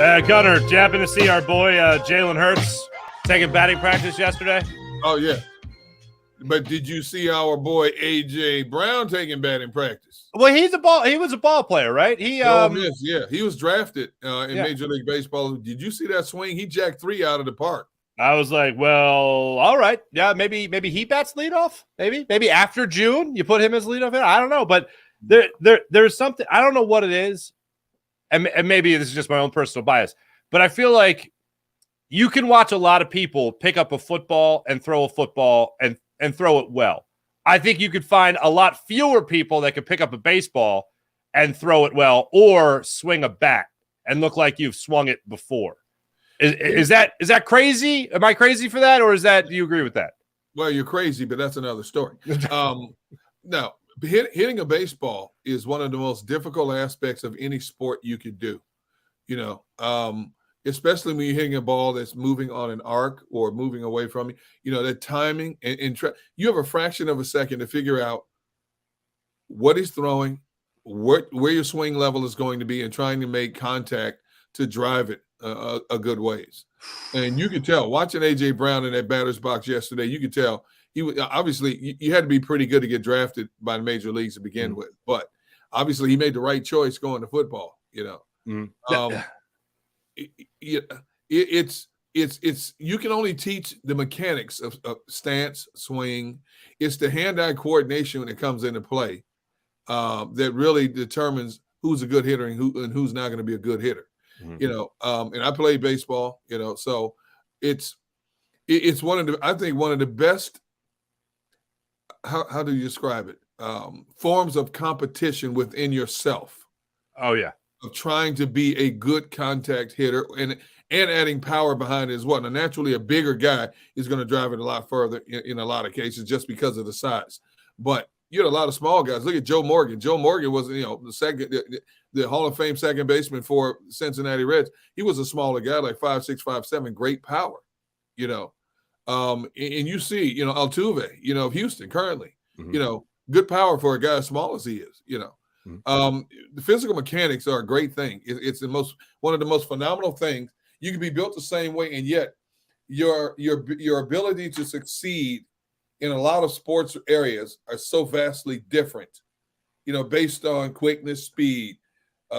Gunner, did you happen to see our boy Jalen Hurts taking batting practice yesterday? Oh, yeah. But did you see our boy A.J. Brown taking batting practice? Well, he was a ball player, right? He was drafted in Major League Baseball. Did you see that swing? He jacked 3 out of the park. I was like, well, all right. Yeah, maybe he bats leadoff. Maybe after June you put him as leadoff hitter. I don't know, but there's something, I don't know what it is. And maybe this is just my own personal bias, but I feel like you can watch a lot of people pick up a football and throw a football and throw it well. I think you could find a lot fewer people that could pick up a baseball and throw it well or swing a bat and look like you've swung it before. Is that crazy? Am I crazy for that, or do you agree with that? Well, you're crazy, but that's another story. Now, hitting a baseball is one of the most difficult aspects of any sport you could do. Especially when you're hitting a ball that's moving on an arc or moving away from you. That timing and you have a fraction of a second to figure out what he's throwing, where your swing level is going to be, and trying to make contact to drive it a good ways. And you could tell watching A.J. Brown in that batter's box yesterday. You could tell he was obviously you had to be pretty good to get drafted by the major leagues to begin with, but obviously he made the right choice going to football. It's you can only teach the mechanics of stance, swing. It's the hand-eye coordination when it comes into play that really determines who's a good hitter and who's not going to be a good hitter. And I played baseball, so it's one of the best. How do you describe it? Forms of competition within yourself. Oh yeah. Of trying to be a good contact hitter and adding power behind it as well. Now, naturally, a bigger guy is going to drive it a lot further in a lot of cases just because of the size. But you had a lot of small guys. Look at Joe Morgan. Joe Morgan was, the Hall of Fame second baseman for Cincinnati Reds. He was a smaller guy, like 5'6", 5'7", great power, and you see, Altuve, of Houston currently, good power for a guy as small as he is, The physical mechanics are a great thing. It's one of the most phenomenal things. You can be built the same way, and yet your ability to succeed in a lot of sports areas are so vastly different, based on quickness, speed,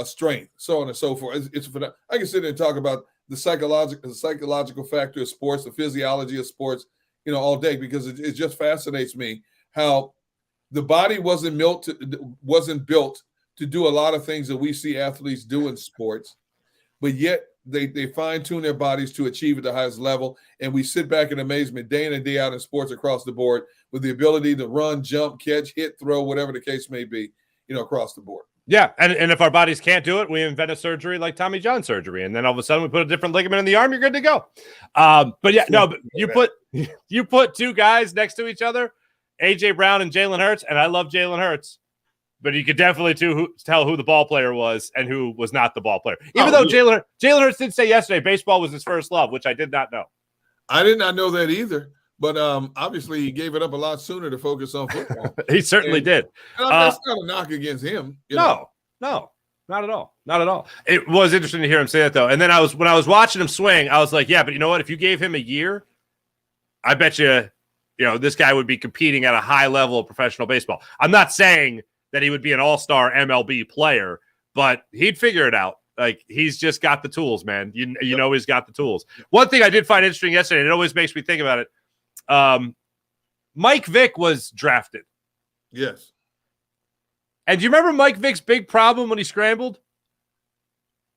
strength, so on and so forth. I can sit there and talk about the psychological factor of sports, the physiology of sports, all day, because it just fascinates me how the body wasn't built to do a lot of things that we see athletes do in sports, but yet they fine-tune their bodies to achieve at the highest level. And we sit back in amazement day in and day out in sports across the board with the ability to run, jump, catch, hit, throw, whatever the case may be, across the board. Yeah, and if our bodies can't do it, we invent a surgery like Tommy John surgery, and then all of a sudden we put a different ligament in the arm, you're good to go. But you put two guys next to each other, A.J. Brown and Jalen Hurts, and I love Jalen Hurts, but you could definitely tell who the ball player was and who was not the ball player. Even though Jalen Hurts did say yesterday baseball was his first love, which I did not know. I did not know that either. But obviously, he gave it up a lot sooner to focus on football. He certainly did. That's not a knock against him. No, not at all. Not at all. It was interesting to hear him say that, though. And then when I was watching him swing, I was like, yeah, but you know what? If you gave him a year, I bet you, this guy would be competing at a high level of professional baseball. I'm not saying that he would be an all-star MLB player, but he'd figure it out. Like, he's just got the tools, man. You know he's got the tools. One thing I did find interesting yesterday, and it always makes me think about it, Mike Vick was drafted. Yes. And do you remember Mike Vick's big problem when he scrambled?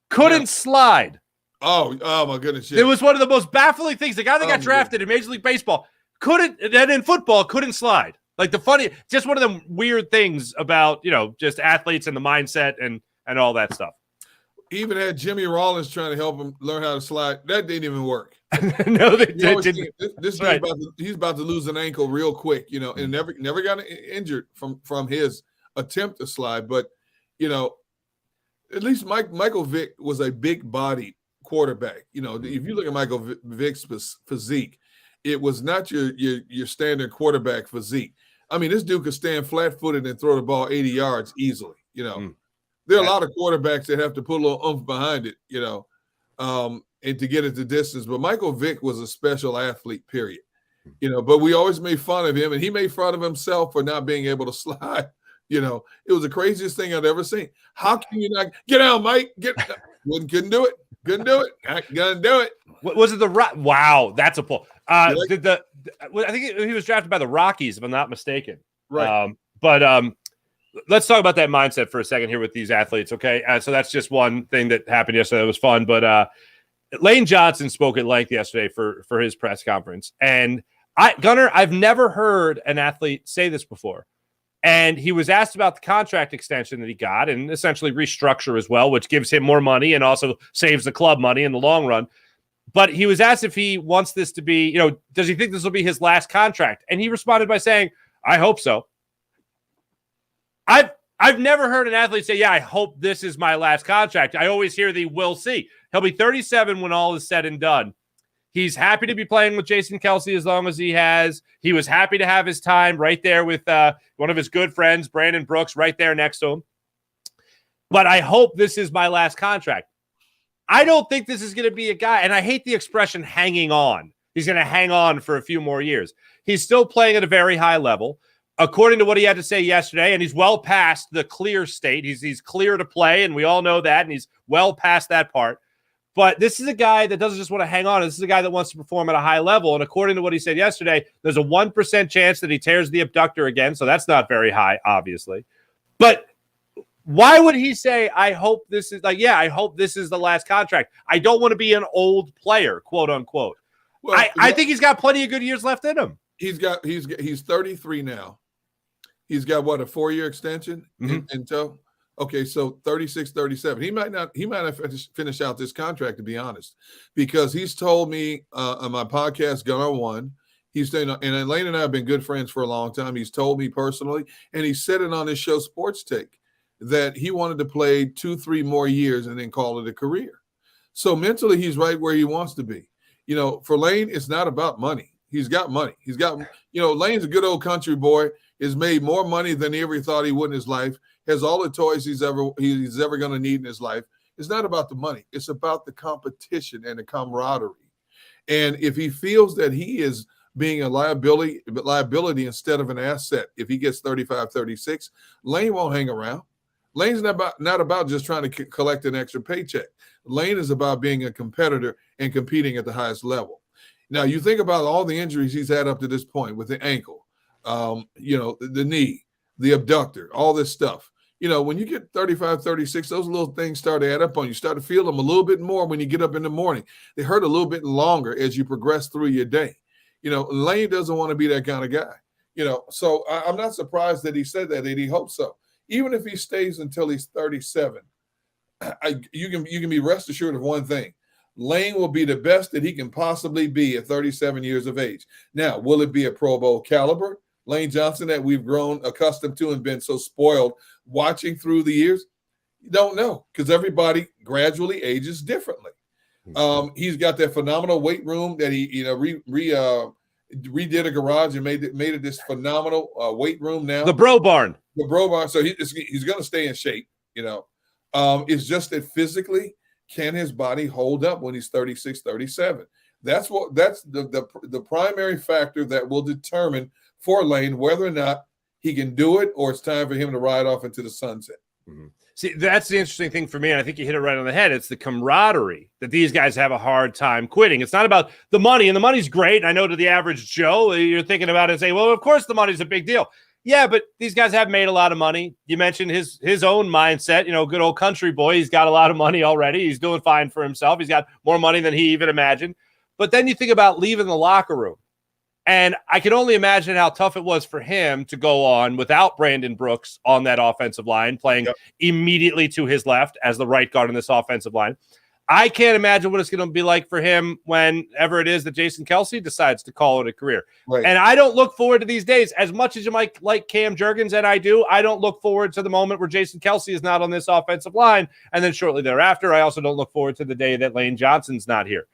Couldn't slide. Oh my goodness. It was one of the most baffling things. The guy that got drafted in Major League Baseball and in football couldn't slide. Like just one of the weird things about, just athletes and the mindset and all that stuff. Even had Jimmy Rollins trying to help him learn how to slide. That didn't even work. No, they didn't. This right. He's about to lose an ankle real quick, and never got injured from his attempt to slide. But, at least Michael Vick was a big-bodied quarterback. If you look at Michael Vick's physique, it was not your standard quarterback physique. I mean, this dude could stand flat-footed and throw the ball 80 yards easily, There are a lot of quarterbacks that have to put a little oomph behind it, and to get it the distance. But Michael Vick was a special athlete, period. But we always made fun of him, and he made fun of himself for not being able to slide. It was the craziest thing I'd ever seen. How can you not get out, Mike? Couldn't do it. Couldn't do it. Not gonna do it. Was it the Wow, that's a pull. I think he was drafted by the Rockies, if I'm not mistaken. Right. But let's talk about that mindset for a second here with these athletes. Okay, so that's just one thing that happened yesterday. That was fun. But Lane Johnson spoke at length yesterday for his press conference, and Gunnar, I've never heard an athlete say this before. And he was asked about the contract extension that he got and essentially restructure as well, which gives him more money and also saves the club money in the long run. But he was asked if he wants this to be, does he think this will be his last contract? And he responded by saying, I hope so. I've never heard an athlete say, yeah, I hope this is my last contract. I always hear the we'll see. He'll be 37 when all is said and done. He's happy to be playing with Jason Kelce as long as he has. He was happy to have his time right there with one of his good friends, Brandon Brooks, right there next to him. But I hope this is my last contract. I don't think this is going to be a guy, and I hate the expression hanging on. He's going to hang on for a few more years. He's still playing at a very high level. According to what he had to say yesterday, and he's well past the clear state. He's clear to play, and we all know that, and he's well past that part. But this is a guy that doesn't just want to hang on. This is a guy that wants to perform at a high level. And according to what he said yesterday, there's a 1% chance that he tears the abductor again. So that's not very high, obviously. But why would he say, I hope this is I hope this is the last contract. I don't want to be an old player, quote unquote. Well, I think he's got plenty of good years left in him. He's 33 now. He's got what, a 4-year extension in tow? Okay, so 36, 37. He might not finish out this contract, to be honest, because he's told me on my podcast, Gunnar One, he's saying, and Elaine and I have been good friends for a long time. He's told me personally, and he said it on his show Sports Take, that he wanted to play 2-3 more years and then call it a career. So mentally, he's right where he wants to be. For Lane, it's not about money. He's got money. He's got, Lane's a good old country boy, has made more money than he ever thought he would in his life, has all the toys he's ever going to need in his life. It's not about the money. It's about the competition and the camaraderie. And if he feels that he is being a liability instead of an asset, if he gets 35, 36, Lane won't hang around. Lane's not about just trying to collect an extra paycheck. Lane is about being a competitor and competing at the highest level. Now, you think about all the injuries he's had up to this point with the ankle, the knee, the abductor, all this stuff. When you get 35, 36, those little things start to add up on you. You start to feel them a little bit more when you get up in the morning. They hurt a little bit longer as you progress through your day. Lane doesn't want to be that kind of guy. So I'm not surprised that he said that he hopes so. Even if he stays until he's 37, you can be rest assured of one thing. Lane will be the best that he can possibly be at 37 years of age. Now, will it be a Pro Bowl caliber Lane Johnson that we've grown accustomed to and been so spoiled watching through the years? You don't know, because everybody gradually ages differently. He's got that phenomenal weight room that he redid a garage and made it this phenomenal weight room now. The Bro Barn. So he's going to stay in shape. It's just that physically, can his body hold up when he's 36, 37? That's the primary factor that will determine for Lane whether or not he can do it or it's time for him to ride off into the sunset. Mm-hmm. See, that's the interesting thing for me, and I think you hit it right on the head. It's the camaraderie that these guys have a hard time quitting. It's not about the money, and the money's great. I know to the average Joe, you're thinking about it and say, well, of course the money's a big deal. Yeah, but these guys have made a lot of money. You mentioned his own mindset, good old country boy. He's got a lot of money already. He's doing fine for himself. He's got more money than he even imagined. But then you think about leaving the locker room. And I can only imagine how tough it was for him to go on without Brandon Brooks on that offensive line, playing immediately to his left as the right guard in this offensive line. I can't imagine what it's going to be like for him whenever it is that Jason Kelce decides to call it a career. Right. And I don't look forward to these days. As much as you might like Cam Jurgens, and I do, I don't look forward to the moment where Jason Kelce is not on this offensive line. And then shortly thereafter, I also don't look forward to the day that Lane Johnson's not here.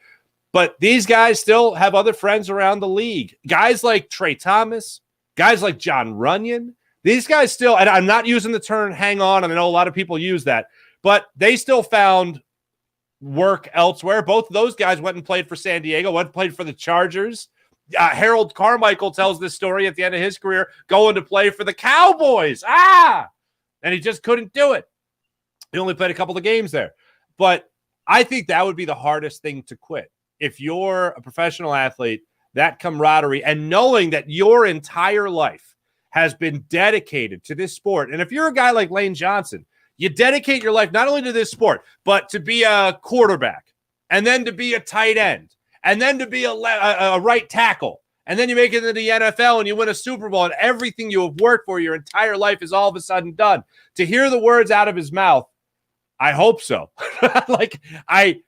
But these guys still have other friends around the league. Guys like Trey Thomas, guys like John Runyon. These guys still, and I'm not using the term hang on, and I know a lot of people use that, but they still found work elsewhere. Both of those guys went and played for San Diego, went and played for the Chargers. Harold Carmichael tells this story at the end of his career, going to play for the Cowboys. And he just couldn't do it. He only played a couple of games there. But I think that would be the hardest thing to quit. If you're a professional athlete, that camaraderie and knowing that your entire life has been dedicated to this sport. And if you're a guy like Lane Johnson, you dedicate your life not only to this sport, but to be a quarterback, and then to be a tight end, and then to be a right tackle. And then you make it into the NFL and you win a Super Bowl, and everything you have worked for your entire life is all of a sudden done. To hear the words out of his mouth, I hope so. I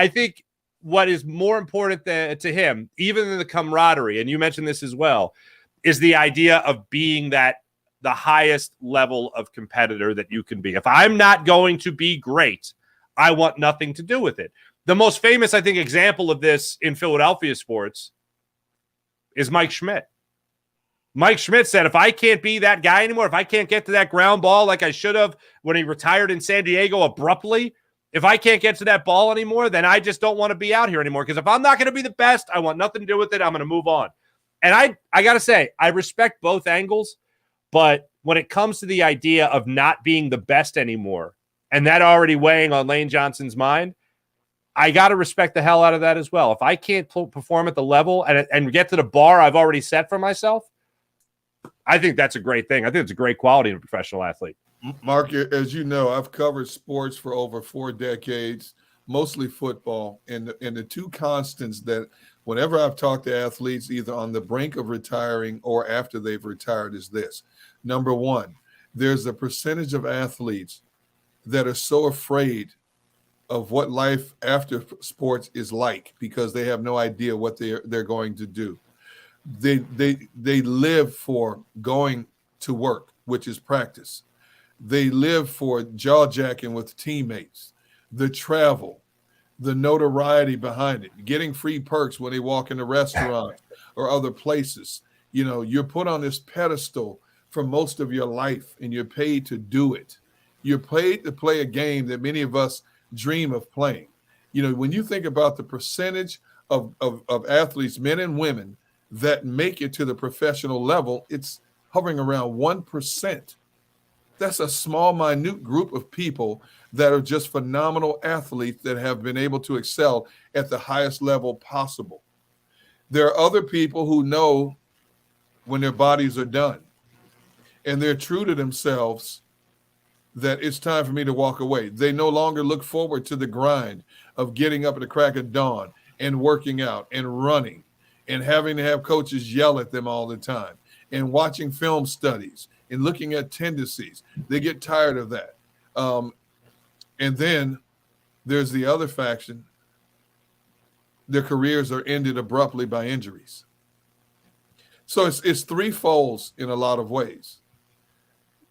think what is more important to him, even than the camaraderie, and you mentioned this as well, is the idea of being the highest level of competitor that you can be. If I'm not going to be great, I want nothing to do with it. The most famous, I think, example of this in Philadelphia sports is Mike Schmidt. Mike Schmidt said, if I can't be that guy anymore, if I can't get to that ground ball like I should have when he retired in San Diego abruptly, if I can't get to that ball anymore, then I just don't want to be out here anymore. Because if I'm not going to be the best, I want nothing to do with it. I'm going to move on. And I got to say, I respect both angles. But when it comes to the idea of not being the best anymore, and that already weighing on Lane Johnson's mind, I got to respect the hell out of that as well. If I can't perform at the level and get to the bar I've already set for myself, I think that's a great thing. I think it's a great quality in a professional athlete. Mark, as you know, I've covered sports for over 4 decades, mostly football. And the two constants that whenever I've talked to athletes, either on the brink of retiring or after they've retired, is this. Number one, there's a percentage of athletes that are so afraid of what life after sports is like because they have no idea what they're going to do. They live for going to work, which is practice. They live for jaw-jacking with teammates, the travel, the notoriety behind it, getting free perks when they walk in a restaurant or other places. You know, you're put on this pedestal for most of your life, and you're paid to do it. You're paid to play a game that many of us dream of playing. You know, when you think about the percentage of athletes, men and women, that make it to the professional level, it's hovering around 1%. That's a small, minute group of people that are just phenomenal athletes that have been able to excel at the highest level possible. There are other people who know when their bodies are done, and they're true to themselves that it's time for me to walk away. They no longer look forward to the grind of getting up at the crack of dawn and working out and running and having to have coaches yell at them all the time and watching film studies and looking at tendencies. They get tired of that. And then there's the other faction. Their careers are ended abruptly by injuries. So it's threefold in a lot of ways.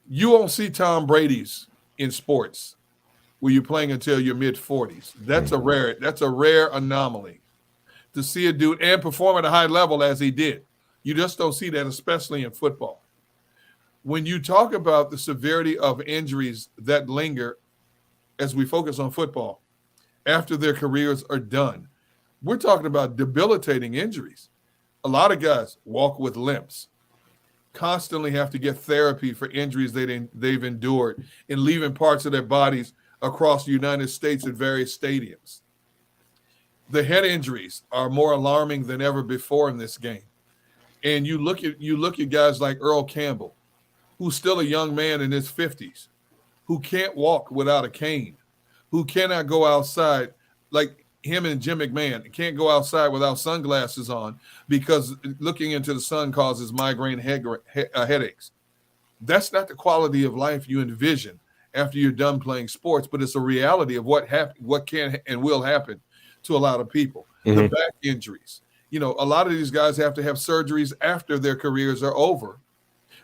You won't see Tom Brady's in sports where you're playing until your mid-40s. That's a rare anomaly to see a dude and perform at a high level as he did. You just don't see that, especially in football. When you talk about the severity of injuries that linger as we focus on football after their careers are done, we're talking about debilitating injuries. A lot of guys walk with limps, constantly have to get therapy for injuries they've endured and leaving parts of their bodies across the United States at various stadiums. The head injuries are more alarming than ever before in this game. And you look at guys like Earl Campbell, who's still a young man in his 50s, who can't walk without a cane, who cannot go outside like him and Jim McMahon can't go outside without sunglasses on because looking into the sun causes migraine headaches. That's not the quality of life you envision after you're done playing sports, but it's a reality of what can and will happen to a lot of people. Mm-hmm. The back injuries. You know, a lot of these guys have to have surgeries after their careers are over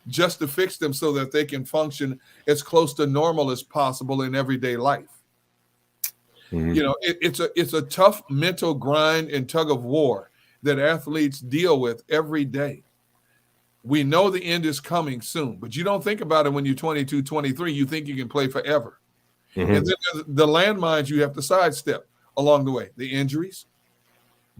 just to fix them so that they can function as close to normal as possible in everyday life. Mm-hmm. You know, it's a tough mental grind and tug of war that athletes deal with every day. We know the end is coming soon, but you don't think about it when you're 22, 23. You think you can play forever. Mm-hmm. And then the landmines you have to sidestep. along the way? The injuries,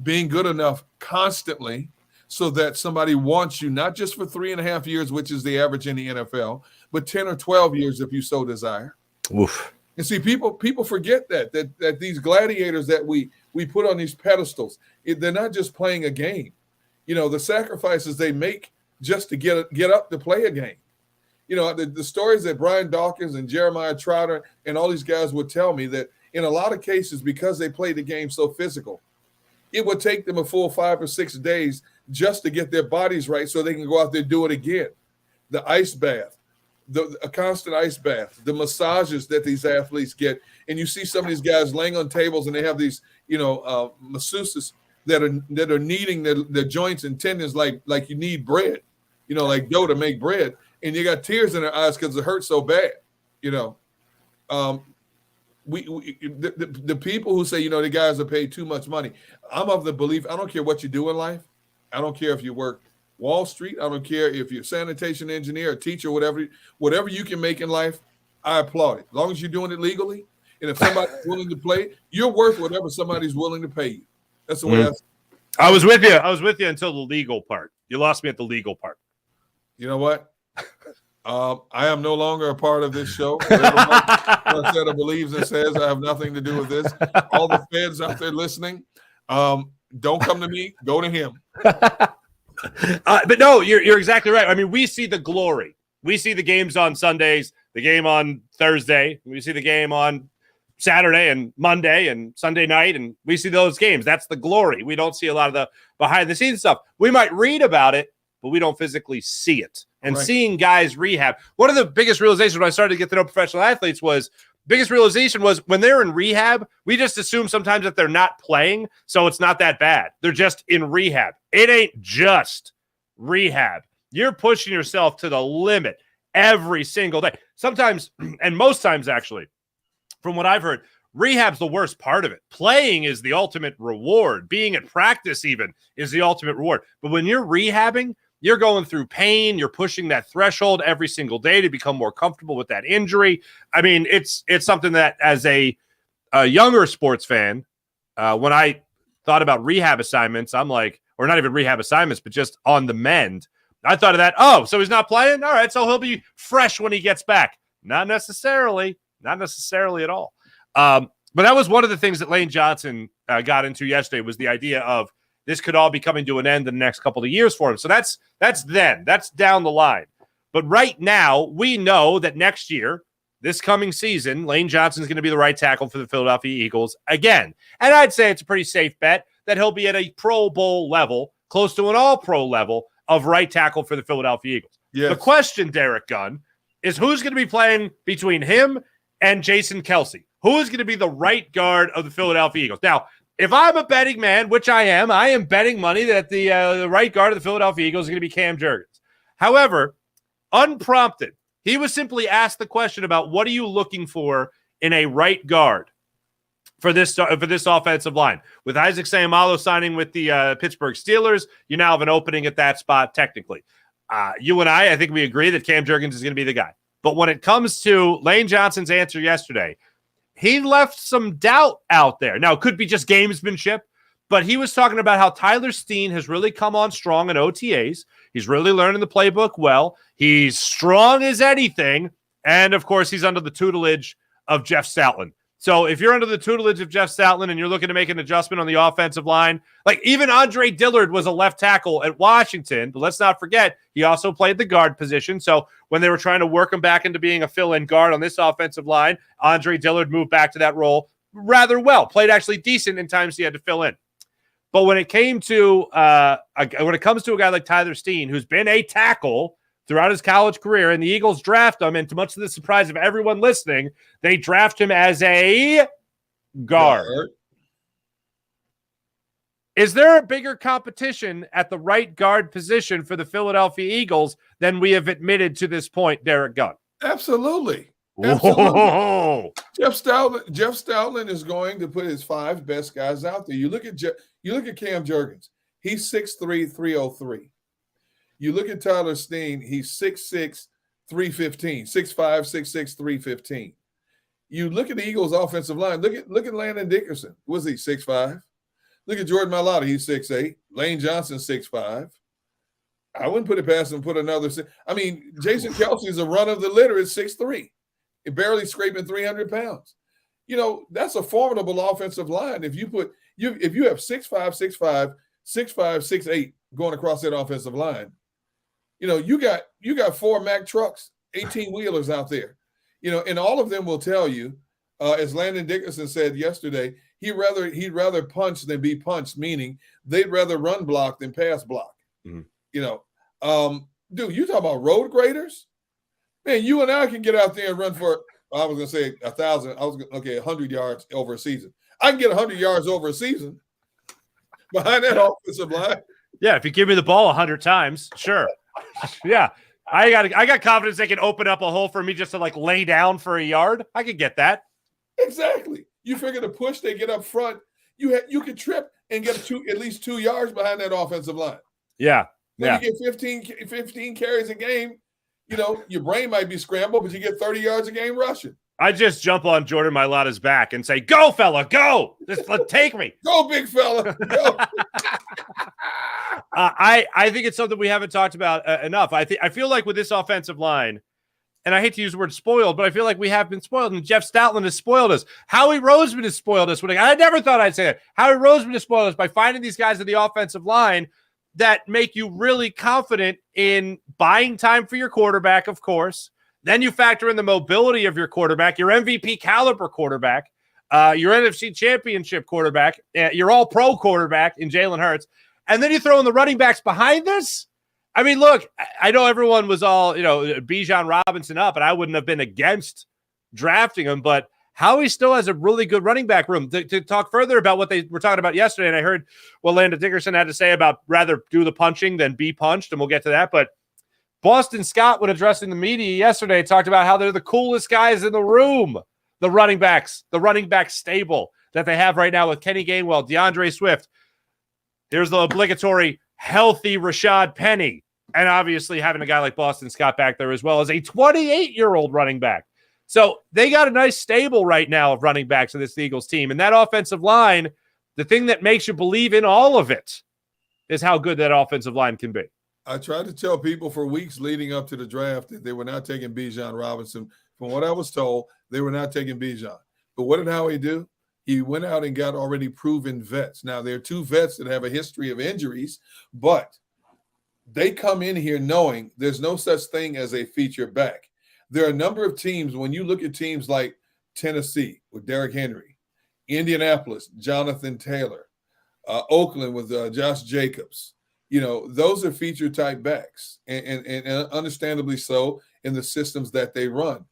being good enough constantly so that somebody wants you, not just for 3.5 years, which is the average in the NFL, but 10 or 12 years if you so desire. Oof. And see, people forget that these gladiators that we put on these pedestals, they're not just playing a game. You know, the sacrifices they make just to get up to play a game. You know, the stories that Brian Dawkins and Jeremiah Trotter and all these guys would tell me that in a lot of cases, because they played the game so physical, it would take them a full 5 or 6 days just to get their bodies right so they can go out there and do it again. The ice bath, a constant ice bath, the massages that these athletes get. And you see some of these guys laying on tables and they have these, masseuses that are kneading their joints and tendons like you need bread, like dough to make bread. And you got tears in their eyes because it hurts so bad, The people who say, the guys are paid too much money. I'm of the belief, I don't care what you do in life. I don't care if you work Wall Street. I don't care if you're a sanitation engineer, a teacher, whatever you can make in life, I applaud it. As long as you're doing it legally. And if somebody's willing to play, you're worth whatever somebody's willing to pay you. That's the way I was with you. I was with you until the legal part. You lost me at the legal part. You know what? I am no longer a part of this show. Marcetta believes and says I have nothing to do with this. All the feds out there listening, don't come to me. Go to him. But no, you're exactly right. I mean, we see the glory. We see the games on Sundays, the game on Thursday. We see the game on Saturday and Monday and Sunday night, and we see those games. That's the glory. We don't see a lot of the behind-the-scenes stuff. We might read about it, but we don't physically see it. And seeing guys rehab, one of the biggest realizations when I started to get to know professional athletes was when they're in rehab, we just assume sometimes that they're not playing, so it's not that bad. They're just in rehab. It ain't just rehab. You're pushing yourself to the limit every single day. Sometimes, and most times actually, from what I've heard, rehab's the worst part of it. Playing is the ultimate reward. Being at practice even is the ultimate reward. But when you're rehabbing, you're going through pain. You're pushing that threshold every single day to become more comfortable with that injury. I mean, it's something that as a younger sports fan, when I thought about rehab assignments, I'm like, or not even rehab assignments, but just on the mend, I thought of that. Oh, so he's not playing? All right, so he'll be fresh when he gets back. Not necessarily at all. But that was one of the things that Lane Johnson got into yesterday was the idea of this could all be coming to an end in the next couple of years for him. So that's down the line. But right now, we know that next year, this coming season, Lane Johnson is going to be the right tackle for the Philadelphia Eagles again. And I'd say it's a pretty safe bet that he'll be at a Pro Bowl level, close to an all-pro level of right tackle for the Philadelphia Eagles. Yes. The question, Derek Gunn, is who's going to be playing between him and Jason Kelce? Who is going to be the right guard of the Philadelphia Eagles? Now, if I'm a betting man, which I am betting money that the right guard of the Philadelphia Eagles is going to be Cam Jurgens. However, unprompted, he was simply asked the question about what are you looking for in a right guard for this offensive line. With Isaac Seumalo signing with the Pittsburgh Steelers, you now have an opening at that spot technically. You and I think we agree that Cam Jurgens is going to be the guy. But when it comes to Lane Johnson's answer yesterday, he left some doubt out there. Now, it could be just gamesmanship, but he was talking about how Tyler Steen has really come on strong in OTAs. He's really learning the playbook well. He's strong as anything. And, of course, he's under the tutelage of Jeff Stoutland. So if you're under the tutelage of Jeff Stoutland and you're looking to make an adjustment on the offensive line, like even Andre Dillard was a left tackle at Washington, but let's not forget, he also played the guard position. So when they were trying to work him back into being a fill-in guard on this offensive line, Andre Dillard moved back to that role rather well, played actually decent in times he had to fill in. But when it comes to a guy like Tyler Steen, who's been a tackle throughout his college career, and the Eagles draft him, and to much to the surprise of everyone listening, they draft him as a guard. Is there a bigger competition at the right guard position for the Philadelphia Eagles than we have admitted to this point, Derek Gunn? Absolutely. Whoa. Jeff Stoutland is going to put his 5 best guys out there. You look at Cam Jurgens. He's 6'3", 303. You look at Tyler Steen, he's 6'6", 315, 6'5", 6'6", 315. You look at the Eagles' offensive line. Look at Landon Dickerson. Was he 6'5"? Look at Jordan Mailata. He's 6'8". Lane Johnson 6'5". I wouldn't put it past him. Put another. I mean, Jason Kelsey is a run of the litter at 6'3", barely scraping 300 pounds. You know, that's a formidable offensive line. If you have 6'5", 6'5", 6'5", 6'8" going across that offensive line, you know, you got 4 Mack trucks, 18-wheelers out there. You know, and all of them will tell you, as Landon Dickerson said yesterday, he'd rather punch than be punched, meaning they'd rather run block than pass block. Mm-hmm. You know, dude, you talk about road graders? Man, you and I can get out there and run for, I was going to say 1,000. 100 yards over a season. I can get 100 yards over a season behind that offensive line. Yeah, if you give me the ball 100 times, sure. Yeah. I got confidence they can open up a hole for me just to like lay down for a yard. I could get that. Exactly. You figure the push they get up front, you could trip and get at least 2 yards behind that offensive line. Yeah. When you get 15 carries a game, you know, your brain might be scrambled, but you get 30 yards a game rushing. I just jump on Jordan Mailata's back and say, "Go, fella, go! Just take me, go, big fella, go." I think it's something we haven't talked about enough. I feel like with this offensive line, and I hate to use the word spoiled, but I feel like we have been spoiled, and Jeff Stoutland has spoiled us. Howie Roseman has spoiled us. I never thought I'd say that. Howie Roseman has spoiled us by finding these guys at the offensive line that make you really confident in buying time for your quarterback, of course. Then you factor in the mobility of your quarterback, your MVP caliber quarterback, your NFC championship quarterback, your all-pro quarterback in Jalen Hurts. And then you throw in the running backs behind this. I mean, look, I know everyone was all, Bijan Robinson up, and I wouldn't have been against drafting him, but Howie still has a really good running back room. To talk further about what they were talking about yesterday, and I heard what Landon Dickerson had to say about rather do the punching than be punched, and we'll get to that, but Boston Scott, when addressing the media yesterday, talked about how they're the coolest guys in the room, the running back stable that they have right now with Kenny Gainwell, DeAndre Swift. Here's the obligatory healthy Rashad Penny, and obviously having a guy like Boston Scott back there as well as a 28-year-old running back. So they got a nice stable right now of running backs in this Eagles team, and that offensive line, the thing that makes you believe in all of it is how good that offensive line can be. I tried to tell people for weeks leading up to the draft that they were not taking Bijan Robinson. From what I was told, they were not taking Bijan. But what did Howie do? He went out and got already proven vets. Now, there are 2 vets that have a history of injuries, but they come in here knowing there's no such thing as a feature back. There are a number of teams, when you look at teams like Tennessee with Derrick Henry, Indianapolis, Jonathan Taylor, Oakland with Josh Jacobs, those are feature type backs and understandably so in the systems that they run.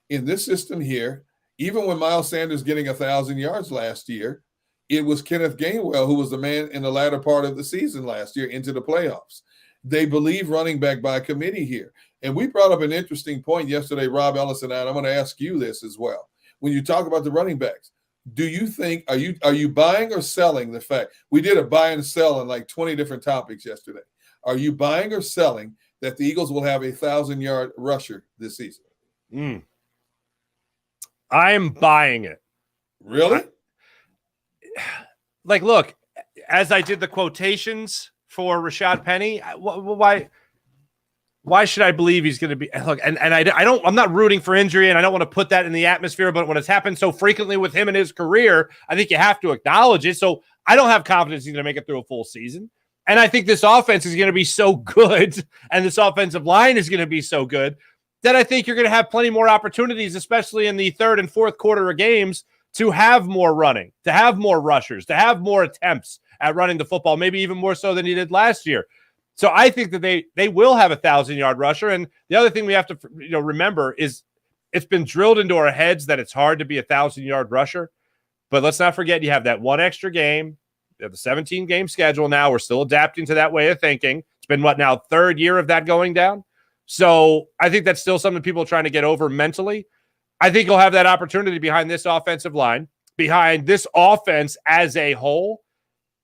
In this system here, even when Miles Sanders getting 1,000 yards last year, it was Kenneth Gainwell who was the man in the latter part of the season last year into the playoffs. They believe running back by committee here. And we brought up an interesting point yesterday, Rob Ellis and I'm going to ask you this as well. When you talk about the running backs, do you think, are you buying or selling the fact, we did a buy and sell on like 20 different topics yesterday. Are you buying or selling that the Eagles will have a 1,000-yard rusher this season? I'm buying it. Really? Look, as I did the quotations for Rashad Penny, why should I believe he's going to be? Look, and I'm not rooting for injury, and I don't want to put that in the atmosphere. But when it's happened so frequently with him in his career, I think you have to acknowledge it. So I don't have confidence he's going to make it through a full season. And I think this offense is going to be so good, and this offensive line is going to be so good that I think you're going to have plenty more opportunities, especially in the third and fourth quarter of games, to have more running, to have more rushers, to have more attempts at running the football, maybe even more so than he did last year. So I think that they will have a 1,000-yard rusher. And the other thing we have to remember is it's been drilled into our heads that it's hard to be a 1,000-yard rusher. But let's not forget you have that one extra game. You have the 17-game schedule now. We're still adapting to that way of thinking. It's been, third year of that going down? So I think that's still something people are trying to get over mentally. I think he'll have that opportunity behind this offensive line, behind this offense as a whole.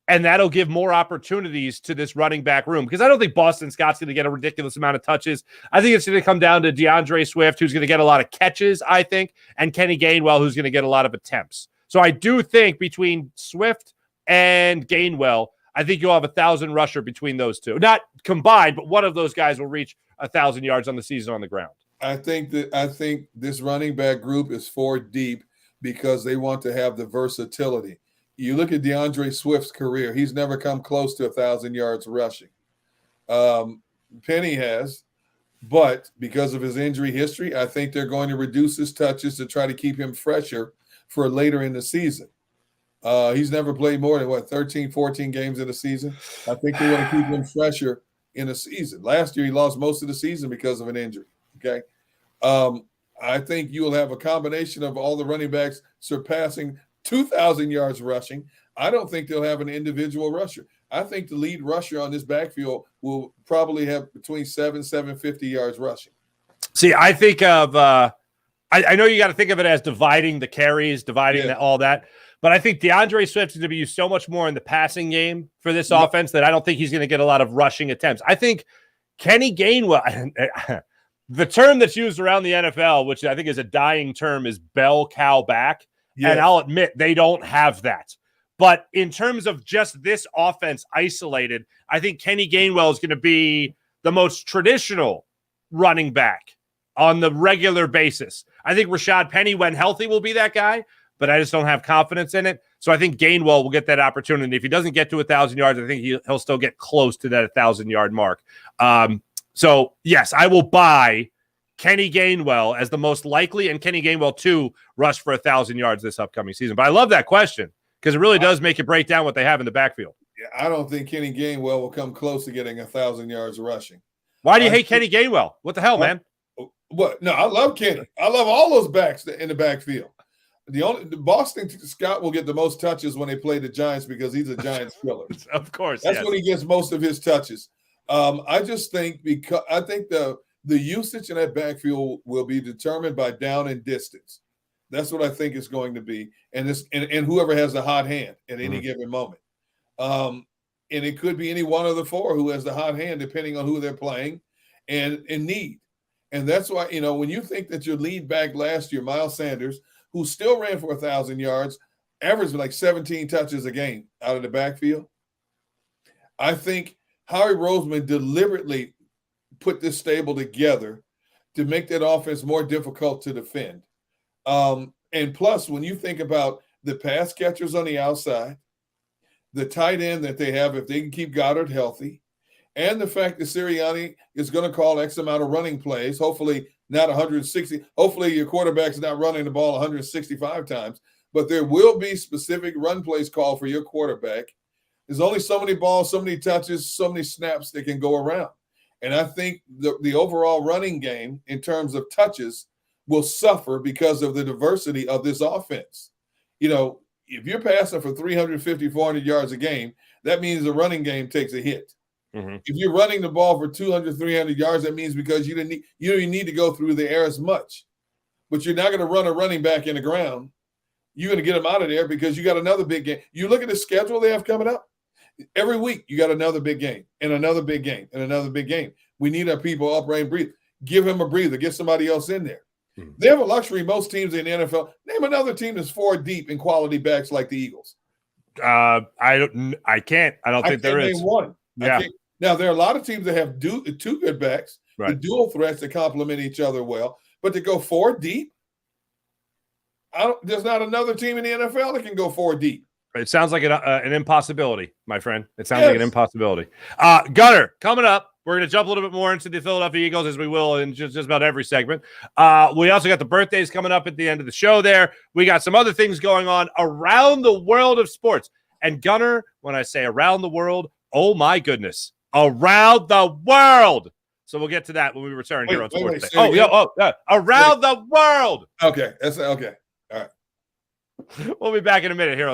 And that'll give more opportunities to this running back room, because I don't think Boston Scott's going to get a ridiculous amount of touches. I think it's going to come down to DeAndre Swift, who's going to get a lot of catches, I think, and Kenny Gainwell, who's going to get a lot of attempts. So I do think between Swift and Gainwell, I think you'll have 1,000 rusher between those two. Not combined, but one of those guys will reach 1,000 yards on the season on the ground. I think this running back group is 4 deep because they want to have the versatility. You look at DeAndre Swift's career; he's never come close to 1,000 yards rushing. Penny has, but because of his injury history, I think they're going to reduce his touches to try to keep him fresher for later in the season. He's never played more than 13, 14 games in a season. I think they want to keep him fresher in a season. Last year, he lost most of the season because of an injury. Okay. I think you will have a combination of all the running backs surpassing 2,000 yards rushing. I don't think they'll have an individual rusher. I think the lead rusher on this backfield will probably have between 750 yards rushing. See, I think of I know you got to think of it as dividing the carries, all that. But I think DeAndre Swift is going to be used so much more in the passing game for this offense that I don't think he's going to get a lot of rushing attempts. I think Kenny Gainwell, the term that's used around the NFL, which I think is a dying term, is bell cow back. Yes. And I'll admit they don't have that. But in terms of just this offense isolated, I think Kenny Gainwell is going to be the most traditional running back on the regular basis. I think Rashad Penny, when healthy, will be that guy, but I just don't have confidence in it. So I think Gainwell will get that opportunity. If he doesn't get to 1,000 yards, I think he'll still get close to that 1,000-yard mark. So, yes, I will buy Kenny Gainwell as the most likely, and Kenny Gainwell, too, rush for 1,000 yards this upcoming season. But I love that question because it really does make you break down what they have in the backfield. I don't think Kenny Gainwell will come close to getting 1,000 yards rushing. Why do you hate Kenny Gainwell? What the hell, man? What? No, I love Kenny. I love all those backs in the backfield. The Boston Scott will get the most touches when they play the Giants because he's a Giants killer. Of course. That's when he gets most of his touches. I just think the usage in that backfield will be determined by down and distance. That's what I think it's going to be. And whoever has the hot hand at any given moment. And it could be any one of the 4 who has the hot hand, depending on who they're playing and in need. And that's why, when you think that your lead back last year, Miles Sanders, who still ran for 1,000 yards, averaged like 17 touches a game out of the backfield. I think Howie Roseman deliberately put this stable together to make that offense more difficult to defend. And plus, when you think about the pass catchers on the outside, the tight end that they have, if they can keep Goddard healthy, and the fact that Sirianni is going to call X amount of running plays, hopefully not 160. Hopefully your quarterback's not running the ball 165 times, but there will be specific run plays called for your quarterback. There's only so many balls, so many touches, so many snaps that can go around. And I think the overall running game in terms of touches will suffer because of the diversity of this offense. If you're passing for 350, 400 yards a game, that means the running game takes a hit. Mm-hmm. If you're running the ball for 200, 300 yards, that means because you don't even need to go through the air as much. But you're not going to run a running back in the ground. You're going to get them out of there because you got another big game. You look at the schedule they have coming up. Every week you got another big game and another big game and another big game. We need our people up, rain, breathe. Give him a breather. Get somebody else in there. Mm-hmm. They have a luxury. Most teams in the NFL. Name another team that's 4 deep in quality backs like the Eagles. I can't. I don't think there is. Name one. Yeah. Now, there are a lot of teams that have 2 good backs, the dual threats that complement each other well, but to go 4 deep, there's not another team in the NFL that can go 4 deep. It sounds like an impossibility, my friend. It sounds like an impossibility. Gunner, coming up, we're going to jump a little bit more into the Philadelphia Eagles as we will in just about every segment. We also got the birthdays coming up at the end of the show there. We got some other things going on around the world of sports. And Gunner, when I say around the world, oh my goodness. Around the world. So we'll get to that when we return here on Sports Day. Around the world. Okay. That's okay. All right. We'll be back in a minute here on